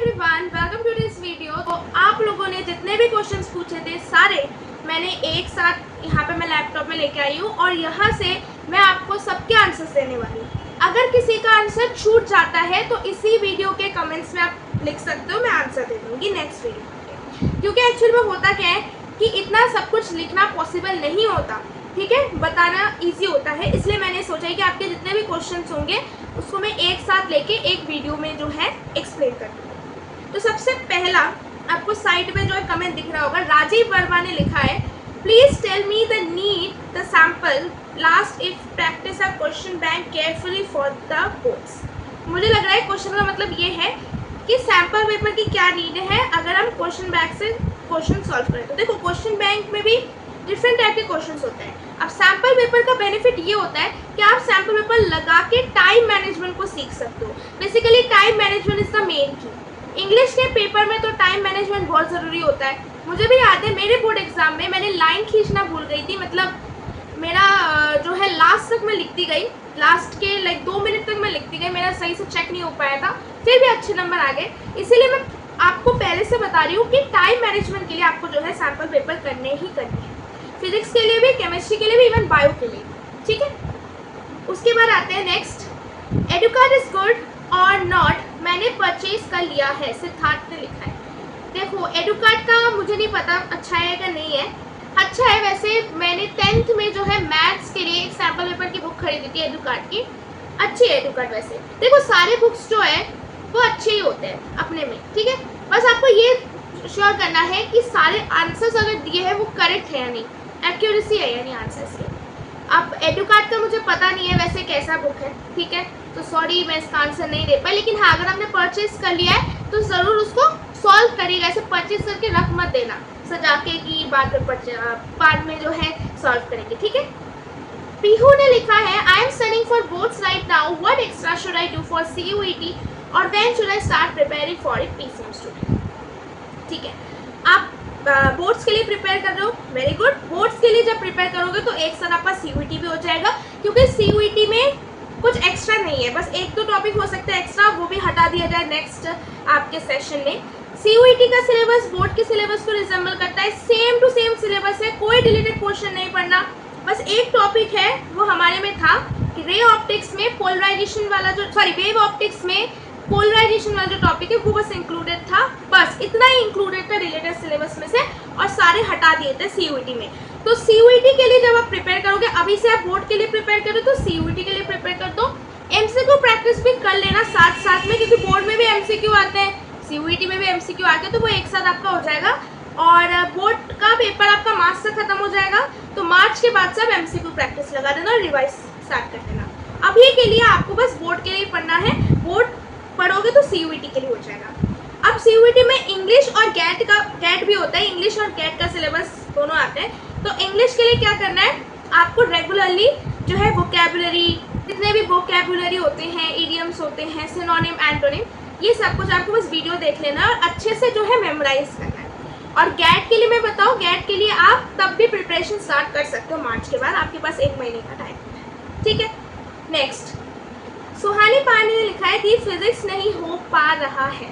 Everyone, welcome to this video. तो आप लोगों ने जितने भी क्वेश्चंस पूछे थे सारे मैंने एक साथ यहाँ पे मैं लैपटॉप में लेके आई हूँ और यहाँ से मैं आपको सबके आंसर्स देने वाली हूँ। अगर किसी का आंसर छूट जाता है तो इसी वीडियो के कमेंट्स में आप लिख सकते हो, मैं आंसर दे दूँगी नेक्स्ट वीडियो में। क्योंकि एक्चुअली में होता क्या है कि इतना सब कुछ लिखना पॉसिबल नहीं होता, ठीक है, बताना ईजी होता है। इसलिए मैंने सोचा है कि आपके जितने भी क्वेश्चंस होंगे उसको मैं एक साथ लेके एक वीडियो में जो है एक्सप्लेन कर दूँगी। तो सबसे पहला आपको साइड में जो है कमेंट दिख रहा होगा, राजीव वर्मा ने लिखा है, please tell me the need the sample last if practice a question bank carefully for the boards. मुझे लग रहा है क्वेश्चन का मतलब ये है कि सैम्पल पेपर की क्या नीड है अगर हम क्वेश्चन बैंक से क्वेश्चन सॉल्व करें। तो देखो, क्वेश्चन बैंक में भी डिफरेंट टाइप के क्वेश्चंस होते हैं। अब सैम्पल पेपर का बेनिफिट ये होता है कि आप सैम्पल पेपर लगा के टाइम मैनेजमेंट को सीख सकते हो। Basically time management is the main की। इंग्लिश के पेपर में तो टाइम मैनेजमेंट बहुत ज़रूरी होता है। मुझे भी याद है मेरे बोर्ड एग्जाम में मैंने लाइन खींचना भूल गई थी, मतलब मेरा जो है लास्ट तक मैं लिखती गई, लास्ट के 2 मिनट तक मैं लिखती गई, मेरा सही से चेक नहीं हो पाया था, फिर भी अच्छे नंबर आ गए। इसीलिए मैं आपको पहले से बता रही हूँ कि टाइम मैनेजमेंट के लिए आपको जो है सैम्पल पेपर करने ही करने हैं, फिजिक्स के लिए भी, केमिस्ट्री के लिए भी, इवन बायो के लिए, ठीक है। उसके बाद आते हैं नेक्स्ट, एडुकार्ड इज गुड और नॉट, मैंने परचेज कर लिया है, सिद्धार्थ ने लिखा है। देखो, एडुकार्ड का मुझे नहीं पता अच्छा है या नहीं है। अच्छा है वैसे, मैंने 10th में जो है मैथ्स के लिए एक सैम्पल पेपर की बुक खरीदी थी एडुकार्ड की, अच्छी है एडुकार्ड वैसे। देखो, सारे बुक्स जो है वो अच्छे ही होते हैं अपने में, ठीक है। बस आपको ये श्योर करना है कि सारे आंसर्स अगर दिए हैं वो करेक्ट है या नहीं, एक्यूरेसी है या नहीं आंसर्स की। अब एडुकार्ड का मुझे पता नहीं है वैसे कैसा बुक है, ठीक है, तो सॉरी मैं इसका आंसर नहीं दे पाई। लेकिन हाँ, अगर आपने परचेज कर लिया है तो ज़रूर उसको सॉल्व करिएगा, ऐसे परचेज करके रख मत देना सजा के कि बाद में जो है सॉल्व करेंगे, ठीक है। पीहू ने लिखा है, I am studying for boards right now, what extra should I do for CUET और when should I start preparing for it PCM student. ठीक है, आप बोर्ड्स के लिए प्रिपेयर कर रहे हो, वेरी गुड। बोर्ड्स के लिए जब प्रिपेयर करोगे तो एक साथ आपका CUET भी हो जाएगा, क्योंकि CUET में कुछ एक्स्ट्रा नहीं है, बस एक तो टॉपिक हो सकता है एक्स्ट्रा, वो भी हटा दिया जाए नेक्स्ट आपके सेशन में। CUET का सिलेबस बोर्ड के सिलेबस को रिजेंबल करता है, सेम टू सेम सिलेबस है, कोई डिलीटेड पोर्शन नहीं पढ़ना। बस एक टॉपिक है वो हमारे में था कि रे ऑप्टिक्स में पोलराइजेशन वाला जो, सॉरी वेव ऑप्टिक्स में पोलराइजेशन वाला जो टॉपिक है वो बस इंक्लूडेड था, बस इतना ही इंक्लूडेड था रिलेटेड सिलेबस में से, और सारे हटा दिए थे CUET में। तो CUET के लिए जब आप प्रिपेयर करोगे, अभी से आप बोर्ड के लिए प्रिपेयर करो तो CUET के लिए प्रिपेयर कर दो। MCQ प्रैक्टिस भी कर लेना साथ साथ में, क्योंकि बोर्ड में भी MCQ आते हैं, CUET में भी MCQ आते हैं, तो वो एक साथ आपका हो जाएगा। और बोर्ड का पेपर आपका मार्च से खत्म हो जाएगा, तो मार्च के बाद से आप MCQ प्रैक्टिस लगा देना और रिवाइज स्टार्ट कर देना। अभी के लिए आपको बस बोर्ड के लिए पढ़ना है, बोर्ड पढ़ोगे तो CUET के लिए हो जाएगा। अब CUET में इंग्लिश और गेट भी होता है, इंग्लिश और गेट का सिलेबस दोनों आते हैं। तो इंग्लिश के लिए क्या करना है, आपको रेगुलरली जो है वोकैबुलरी, जितने भी वोकैबुलरी होते हैं, इडियम्स होते हैं, सिनोनिम, एंटोनिम, ये सब कुछ आपको बस वीडियो देख लेना और अच्छे से जो है मेमोराइज करना है। और गेट के लिए मैं बताऊँ, गेट के लिए आप तब भी प्रिपरेशन स्टार्ट कर सकते हो मार्च के बाद, आपके पास 1 महीने का टाइम है, ठीक है। नेक्स्ट, सुहानी पांडे ने लिखा है कि फिजिक्स नहीं हो पा रहा है,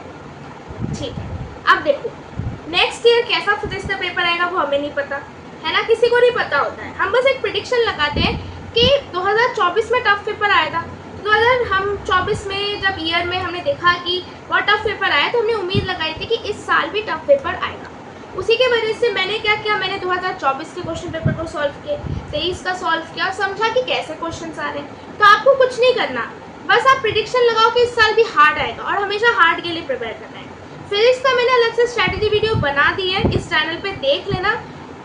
ठीक है। अब देखो, नेक्स्ट ईयर कैसा फिजिक्स का पेपर आएगा वो हमें नहीं पता है ना, किसी को नहीं पता होता है। हम बस एक प्रेडिक्शन लगाते हैं कि 2024 में टफ पेपर आया था, 2024 में जब ईयर में हमने देखा कि बहुत टफ पेपर आया तो हमने उम्मीद लगाई थी कि इस साल भी टफ पेपर आएगा। उसी के वजह से मैंने क्या किया, मैंने 2024 के क्वेश्चन पेपर को सॉल्व किए, 23 का सॉल्व किया, समझा कि कैसे क्वेश्चन आ रहे हैं। तो आपको कुछ नहीं करना, बस आप प्रेडिक्शन लगाओ कि इस साल भी हार्ड आएगा, और हमेशा हार्ड के लिए प्रिपेयर करना है। फिजिक्स का मैंने अलग से स्ट्रैटेजी वीडियो बना दी है, इस चैनल पे देख लेना।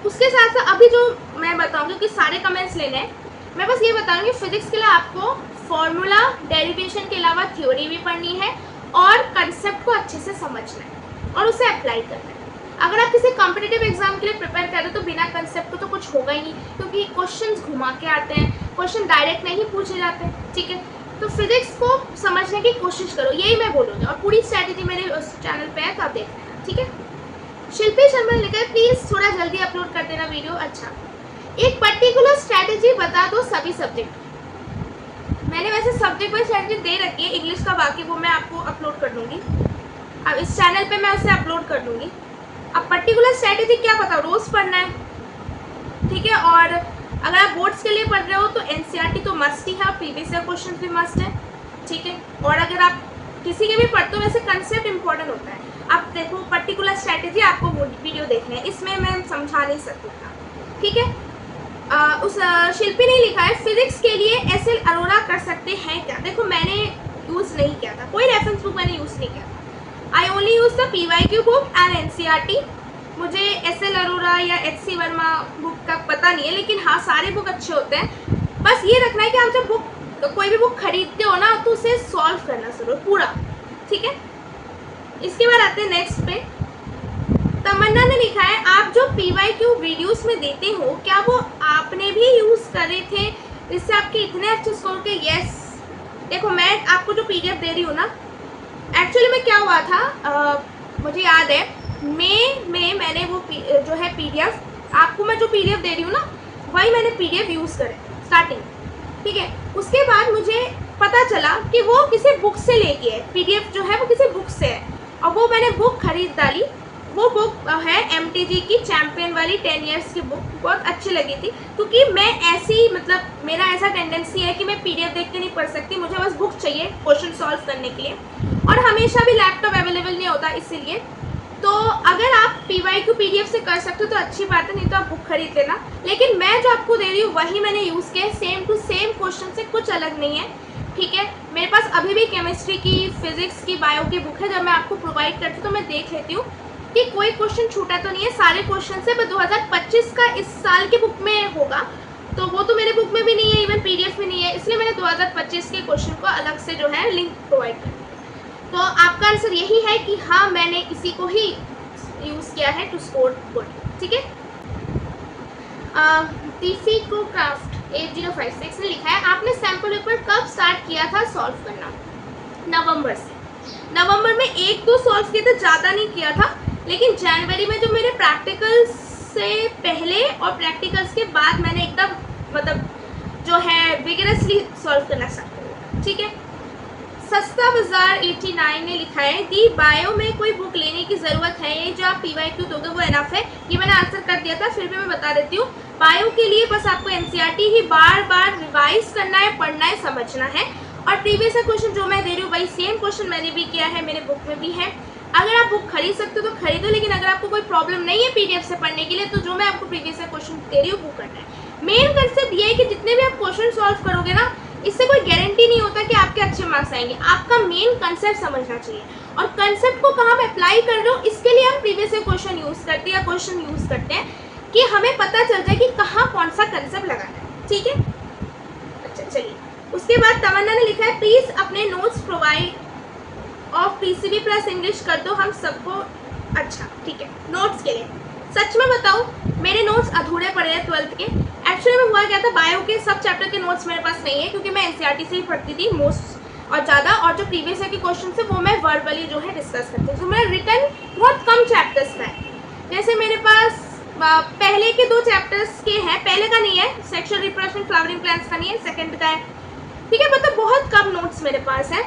उसके साथ साथ अभी जो मैं बताऊंगी कि सारे कमेंट्स लेने हैं, मैं बस ये बताऊंगी फिजिक्स के लिए आपको फॉर्मूला, डेरिवेशन के अलावा थ्योरी भी पढ़नी है और कंसेप्ट को अच्छे से समझना है और उसे अप्लाई करना है। अगर आप किसी कॉम्पिटिटिव एग्जाम के लिए प्रिपेयर कर रहे हो तो बिना कंसेप्ट को तो कुछ होगा ही नहीं, क्योंकि क्वेश्चंस घुमा के आते हैं, क्वेश्चन डायरेक्ट नहीं पूछे जाते, ठीक है। तो फिजिक्स को समझने की कोशिश करो, यही मैं बोलूँगी, और पूरी स्ट्रैटेजी मेरे उस चैनल पे है तो आप देख लेना, ठीक है। शिल्पी शर्मा ने लिखा है, प्लीज़ थोड़ा जल्दी अपलोड कर देना वीडियो। अच्छा, एक पर्टिकुलर स्ट्रैटेजी बता दो सभी सब्जेक्ट। मैंने वैसे सब्जेक्ट वाइज स्ट्रैटेजी दे रखी है, इंग्लिश का बाकी वो मैं आपको अपलोड कर दूँगी। अब इस चैनल पे मैं उसे अपलोड कर दूँगी। अब पर्टिकुलर स्ट्रैटेजी क्या पता, रोज़ पढ़ना है, ठीक है। और अगर आप बोर्ड्स के लिए पढ़ रहे हो तो एनसीईआरटी तो मस्ट ही है, प्रीवियस ईयर क्वेश्चन भी मस्ट है, ठीक है। और अगर आप किसी के भी पढ़ते हो, वैसे कंसेप्ट इंपॉर्टेंट होता है। आप देखो पर्टिकुलर स्ट्रैटेजी आपको वीडियो देखना है, इसमें मैं समझा नहीं सकती, ठीक है। उस शिल्पी ने लिखा है फिजिक्स के लिए एसएल अरोड़ा कर सकते हैं क्या। देखो मैंने यूज़ नहीं किया था, कोई रेफरेंस बुक मैंने यूज़ नहीं किया था। I only use the PYQ book and NCERT. मुझे एसएल अरोड़ा या एचसी वर्मा बुक का पता नहीं है, लेकिन हाँ सारे बुक अच्छे होते हैं। बस ये रखना है कि आप जब बुक कोई भी बुक खरीदते हो ना तो उसे सॉल्व करना जरूर पूरा, ठीक है। इसके बाद आते हैं नेक्स्ट पे। तमन्ना ने लिखा है आप जो पीवाईक्यू वीडियोस में देते हो क्या वो आपने भी यूज़ करे थे जिससे आपके इतने अच्छे स्कोर के। यस, देखो मैं आपको जो पीडीएफ दे रही हूँ ना, एक्चुअली में क्या हुआ था, मुझे याद है मई में मैंने वो जो है पीडीएफ, आपको मैं जो पीडीएफ दे रही हूँ ना वही मैंने पीडीएफ यूज़ करे स्टार्टिंग, ठीक है। उसके बाद मुझे पता चला कि वो किसी बुक से लेके है, पीडीएफ जो है वो किसी बुक से है, और वो मैंने बुक खरीद डाली। वो बुक है एमटीजी की चैम्पियन वाली 10 इयर्स की बुक, बहुत अच्छी लगी थी। क्योंकि मैं ऐसी मतलब मेरा ऐसा टेंडेंसी है कि मैं पीडीएफ देख के नहीं पढ़ सकती, मुझे बस बुक चाहिए क्वेश्चन सॉल्व करने के लिए, और हमेशा भी लैपटॉप अवेलेबल नहीं होता इसीलिए। तो अगर आप पीवाईक्यू पीडीएफ से कर सकते हो तो अच्छी बात है, नहीं तो आप बुक खरीद लेना। लेकिन मैं जो आपको दे रही हूँ वही मैंने यूज़ किया, सेम टू सेम क्वेश्चन से, कुछ अलग नहीं है, ठीक है। मेरे पास अभी भी केमिस्ट्री की, फिजिक्स की, बायो की बुक है, जब मैं आपको प्रोवाइड करती हूँ तो मैं देख लेती हूँ कि कोई क्वेश्चन छूटा तो नहीं है, सारे क्वेश्चन से। पर 2025 का इस साल की बुक में होगा, तो वो तो मेरे बुक में भी नहीं है, इवन पीडीएफ में नहीं है, इसलिए मैंने 2025 के क्वेश्चन को अलग से जो है लिंक प्रोवाइड कर दिया। तो आपका आंसर यही है कि हाँ मैंने इसी को ही यूज़ किया है टू स्कोर गुड, ठीक है। टीफिको क्राफ्ट 8056 ने लिखा है आपने सैम्पल पेपर कब स्टार्ट किया था सॉल्व करना। नवंबर से। नवंबर में 1-2 सॉल्व किए थे, ज़्यादा नहीं किया था। लेकिन जनवरी में जो मेरे प्रैक्टिकल्स से पहले और प्रैक्टिकल्स के बाद मैंने एकदम मतलब जो है विगरसली सॉल्व करना स्टार्ट किया, ठीक है। सस्ता बाजार 89 ने लिखा है दी बायो में कोई बुक लेने की ज़रूरत है, ये जो आप पीवाईक्यू दोगे वो एनफ है। ये मैंने आंसर कर दिया था, फिर भी मैं बता देती हूँ। बायो के लिए बस आपको एनसीईआरटी ही बार बार रिवाइज करना है, पढ़ना है, समझना है। और प्रीवियस क्वेश्चन जो मैं दे रही हूँ वही सेम क्वेश्चन मैंने भी किया है, मेरे बुक में भी है। अगर आप बुक खरीद सकते हो तो खरीदो, लेकिन अगर आपको कोई प्रॉब्लम नहीं है पीडीएफ से पढ़ने के लिए तो जो मैं आपको प्रीवियस क्वेश्चन दे रही हूँ वो करना है। मेन कंसेप्ट ये है कि जितने भी आप क्वेश्चन सॉल्व करोगे ना, इससे कोई गारंटी नहीं होता कि आपके अच्छे मार्क्स आएंगे। आपका मेन कंसेप्ट समझना चाहिए, और कंसेप्ट को कहाँ पे अप्लाई कर रहे हो इसके लिए हम प्रीवियस क्वेश्चन यूज़ करते हैं या क्वेश्चन यूज़ करते हैं कि हमें पता चल जाए कि कहाँ कौन सा कंसेप्ट लगाना है, ठीक है। अच्छा चलिए, उसके बाद तमन्ना ने लिखा है प्लीज़ अपने notes provide of PCB plus English कर दो हम सबको। अच्छा ठीक है, नोट्स के लिए सच में बताऊँ मेरे नोट्स अधूरे पड़े हैं 12th के। एक्चुअली में हुआ क्या था, बायो के सब चैप्टर के नोट्स मेरे पास नहीं है क्योंकि मैं एनसीईआरटी से ही पढ़ती थी मोस्ट और ज़्यादा, और जो प्रीवियस ईयर के क्वेश्चन थे वो मैं वर्बली जो है डिस्कस करती हूँ। तो मेरा रिटर्न बहुत कम चैप्टर्स का है, जैसे मेरे पास पहले के 2 चैप्टर्स के हैं, पहले का नहीं है, सेक्सुअल रिप्रोडक्शन फ्लावरिंग प्लांट्स का नहीं है, सेकंड का है, ठीक है। मतलब बहुत कम नोट्स मेरे पास है।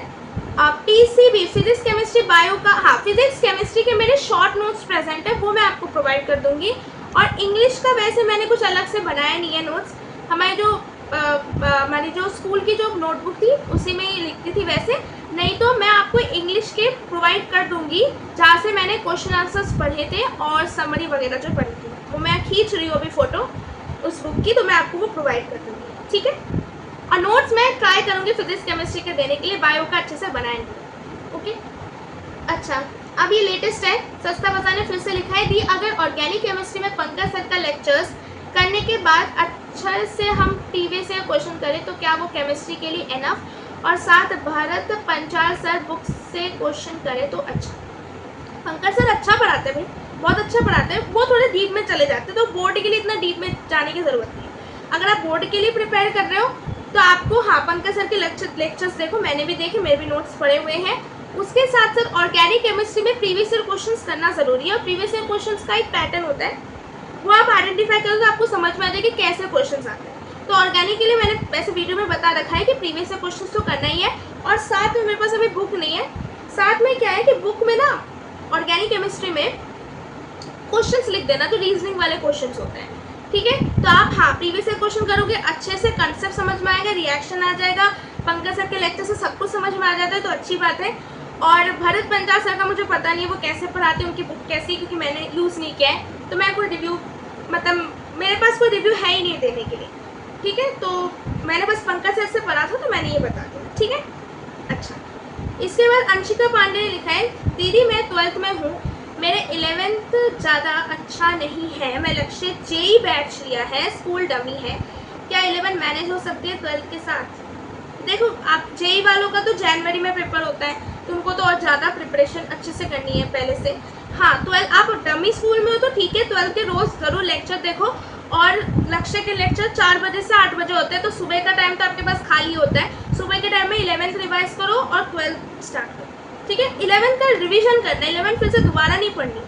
पीसीबी फिजिक्स केमिस्ट्री बायो का, हाँ फिजिक्स केमिस्ट्री के मेरे शॉर्ट नोट्स प्रेजेंट है, वो मैं आपको प्रोवाइड कर दूंगी। और इंग्लिश का वैसे मैंने कुछ अलग से बनाया नहीं है नोट्स, हमारे जो हमारी जो स्कूल की जो नोटबुक थी उसी में ही लिखती थी वैसे, नहीं तो मैं आपको इंग्लिश के प्रोवाइड कर दूंगी जहाँ से मैंने क्वेश्चन आंसर्स पढ़े थे और समरी वगैरह जो पढ़ी थी, वो मैं खींच रही हूँ अभी फ़ोटो उस बुक की, तो मैं आपको वो प्रोवाइड कर दूँगी, ठीक है। और नोट्स मैं ट्राई करूँगी फिजिक्स केमिस्ट्री के देने के लिए, बायो का अच्छे से बनाएंगे, ओके। अच्छा अब ये लेटेस्ट है, सस्ता बाजार ने फिर से लिखा है दी अगर ऑर्गेनिक केमिस्ट्री में पंकज सर का लेक्चर्स करने के बाद अच्छे से हम टीवी से क्वेश्चन करें तो क्या वो केमिस्ट्री के लिए एनफ, और साथ भरत पंचाल सर बुक से क्वेश्चन करें तो अच्छा। पंकज सर अच्छा पढ़ाते हैं भाई, बहुत अच्छा पढ़ाते हैं, वो थोड़े डीप में चले जाते हैं, तो बोर्ड के लिए इतना डीप में जाने की ज़रूरत नहीं है। अगर आप बोर्ड के लिए प्रिपेयर कर रहे हो तो आपको हाँ पंकज सर के लेक्चर्स देखो, मैंने भी देखे, मेरे भी नोट्स पढ़े हुए हैं। उसके साथ साथ ऑर्गेनिक केमिस्ट्री में प्रीवियस ईयर क्वेश्चंस करना जरूरी है, और प्रीवियस ईयर क्वेश्चंस का एक पैटर्न होता है, वो आप आइडेंटिफाई करो तो आपको समझ में आ जाएगा कैसे क्वेश्चंस आते हैं। तो ऑर्गेनिक के लिए मैंने वैसे वीडियो में बता रखा है कि प्रीवियस ईयर क्वेश्चंस तो करना ही है, और साथ में मेरे पास अभी बुक नहीं है। साथ में क्या है कि बुक में ना ऑर्गेनिक केमिस्ट्री में क्वेश्चंस लिख देना, तो रीजनिंग वाले क्वेश्चंस होते हैं, ठीक है। तो आप हाँ प्रीवियस ईयर क्वेश्चन करोगे, अच्छे से कंसेप्ट समझ में आएगा, रिएक्शन आ जाएगा, पंकज सर के लेक्चर से सब कुछ समझ में आ जाता है, तो अच्छी बात है। और भरत पंचाल सर का मुझे पता नहीं है वो कैसे पढ़ाते हैं, उनकी बुक कैसी, क्योंकि मैंने यूज़ नहीं किया है, तो मैं कोई रिव्यू मतलब मेरे पास कोई रिव्यू है ही नहीं देने के लिए, ठीक है। तो मैंने बस पंकज सर से पढ़ा था, तो मैंने ये बता दिया, ठीक है। अच्छा, इसके बाद अंशिका पांडे ने लिखा है, दीदी मैं 12th में हूँ, मेरे 11th ज़्यादा अच्छा नहीं है, मैं लक्ष्य जेई बैच लिया है, स्कूल डमी है, क्या 11 मैनेज हो सकती है 12th के साथ? देखो आप जेई वालों का तो जनवरी में पेपर होता है, तो उनको तो और ज़्यादा प्रिपरेशन अच्छे से करनी है पहले से। हाँ 12 आप डमी स्कूल में हो तो ठीक है, 12 के रोज़ ज़रूर लेक्चर देखो, और लक्ष्य के लेक्चर 4 बजे से 8 बजे होते हैं, तो सुबह का टाइम तो आपके पास खाली होता है, सुबह के टाइम में 11th रिवाइज करो और 12th स्टार्ट करो, ठीक है। 11th का रिविजन करना है, 11th फिर से दोबारा नहीं पढ़नी।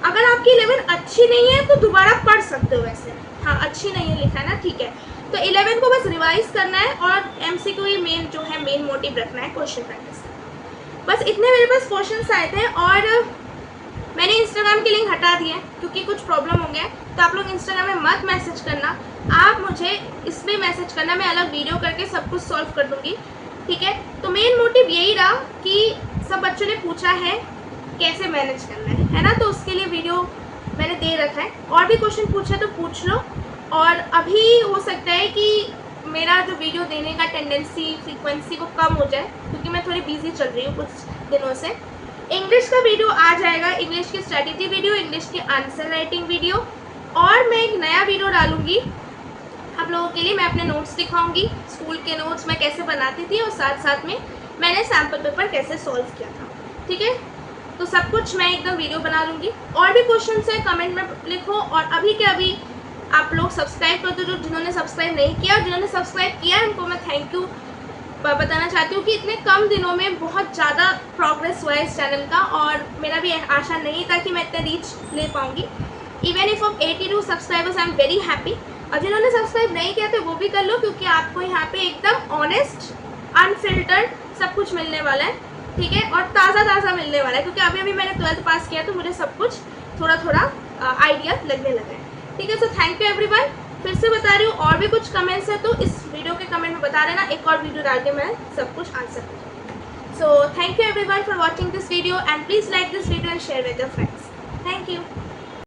अगर आपकी 11th अच्छी नहीं है तो दोबारा पढ़ सकते हो, वैसे हाँ अच्छी नहीं है लिखा है ना, ठीक है। तो 11 को बस रिवाइज करना है और MCQ ही मेन जो है मेन मोटिव रखना है क्वेश्चन प्रैक्टिस का। बस इतने मेरे पास क्वेश्चन आए थे, और मैंने इंस्टाग्राम की लिंक हटा दी है क्योंकि कुछ प्रॉब्लम हो गया है, तो आप लोग इंस्टाग्राम में मत मैसेज करना, आप मुझे इस पर मैसेज करना, मैं अलग वीडियो करके सब कुछ सॉल्व कर दूँगी, ठीक है। तो मेन मोटिव यही रहा कि सब बच्चों ने पूछा है कैसे मैनेज करना है ना, तो उसके लिए वीडियो मैंने दे रखा है, और भी क्वेश्चन पूछे तो पूछ लो। और अभी हो सकता है कि मेरा जो वीडियो देने का टेंडेंसी फ्रीक्वेंसी वो कम हो जाए, क्योंकि मैं थोड़ी बिजी चल रही हूँ कुछ दिनों से। इंग्लिश का वीडियो आ जाएगा, इंग्लिश की स्ट्रैटेजी वीडियो, इंग्लिश की आंसर राइटिंग वीडियो, और मैं एक नया वीडियो डालूंगी आप लोगों के लिए, मैं अपने नोट्स दिखाऊंगी, स्कूल के नोट्स मैं कैसे बनाती थी, और साथ साथ में मैंने सैम्पल पेपर कैसे सॉल्व किया था, ठीक है। तो सब कुछ मैं एकदम वीडियो बना लूँगी। और भी क्वेश्चन है कमेंट में लिखो, और अभी के अभी आप लोग सब्सक्राइब कर दो, जो जिन्होंने सब्सक्राइब नहीं किया, और जिन्होंने सब्सक्राइब किया है उनको मैं थैंक यू बताना चाहती हूँ कि इतने कम दिनों में बहुत ज़्यादा प्रोग्रेस हुआ है इस चैनल का, और मेरा भी आशा नहीं था कि मैं इतने रीच ले पाऊँगी। Even if of 82 subscribers I am very happy. और जिन्होंने सब्सक्राइब नहीं किया था वो भी कर लो, क्योंकि आपको यहाँ पे एकदम ऑनेस्ट अनफिल्टर्ड सब कुछ मिलने वाला है, ठीक है, और ताज़ा मिलने वाला है, क्योंकि अभी अभी मैंने 12th पास किया, तो मुझे सब कुछ थोड़ा थोड़ा आइडिया लगने लगा है, ठीक है। So thank you everyone. फिर से बता रही हूँ, और भी कुछ कमेंट्स है तो इस वीडियो के कमेंट में बता देना, एक और वीडियो डाल के मैं सब कुछ आंसर करूँगी। So thank you everyone for watching this video, and please like this video and share with your friends. Thank you.